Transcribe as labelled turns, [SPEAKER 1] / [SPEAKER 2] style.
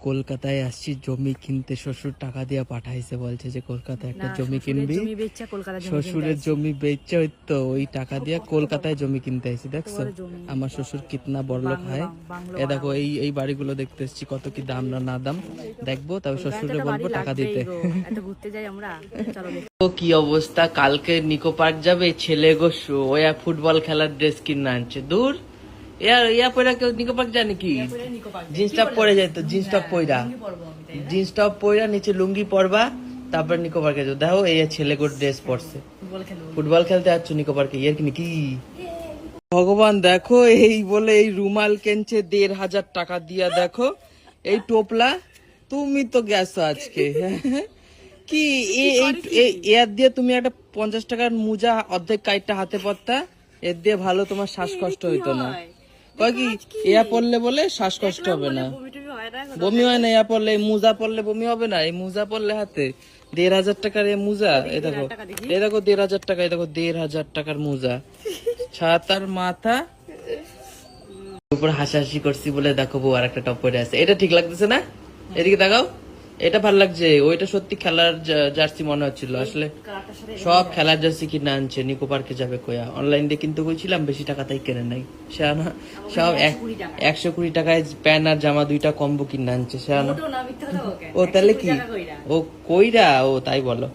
[SPEAKER 1] কলকাতায় আসছি জমি কিনতে, শ্বশুর টাকা দিয়ে পাঠাইছে, বলছে যে কলকাতায় একটা জমি কিনবি। শ্বশুরের জমি বেচছে, ওই তো ওই টাকা দিয়ে কলকাতায় জমি কিনতে আসছি। দেখছো আমার শ্বশুর কিতনা বড়লোক হয়। এ দেখো এই এই বাড়িগুলো দেখতে এসছি, কত কি দাম না না দাম দেখবো, তবে শ্বশুরে বলবো টাকা দিতে। তো কি অবস্থা, কালকে নিকো পার্ক যাবে ছেলে গো, ওয়া ফুটবল খেলার ড্রেস কিনে আনছে। দূর ইয়া পয়রা কেউ নিকো পার্ক যায় নাকি? জিন্স টপ পরে যায় তো, জিন্স টপ পয়রা, জিন্স টপ পয়রা নিচে লুঙ্গি পরবা, তারপর নিকো পার্কে যাও। দেখো এই ছেলে গো ড্রেস পরছে, ফুটবল খেলতে যাচ্ছ নিকো পার্কে, ইয়ার কি নাকি? ভগবান দেখো, এই বলে এই রুমাল কিনছে ১,৫০০ টাকা দিয়া। দেখো এই টোপলা, তুমি তো গেছো আজকে কি এর দিয়ে তুমি একটা ৫০ টাকার মোজা অর্ধেক কাইটটা হাতে পড়তা, এর দিয়ে ভালো তোমার শ্বাসকষ্ট হইতো না। কয় কি ইয়া পড়লে বলে শ্বাসকষ্ট হবে না, বমি হয় না। ইয়া পড়লে, মোজা পড়লে বমি হবে না। এই মোজা পড়লে হাতে ১,৫০০ টাকার এই মোজা, এ দেখো ১,৫০০ টাকা, এই দেখো ১,৫০০ টাকার মোজা, ছাতার মাথা উপর হাসাহাসি করছি বলে দেখো বউ আর একটা টপ পরে আছে। এটা ঠিক লাগতেছে না? এদিকে দেখাও, এটা ভালো লাগছে। ওইটা সত্যি খেলার জার্সি মনে হচ্ছিল, আসলে সব খেলার জার্সি কিনে আনছে। নিকো পার্কে যাবে কয়া, অনলাইন দিয়ে কিনতে গেছিলাম, বেশি টাকা তাই কেনে নাই। সব ১২০ টাকায় প্যান্ট আর জামা দুইটা কম্বো কিনে আনছে। ও তাহলে কি, ও কইরা, ও তাই বলো।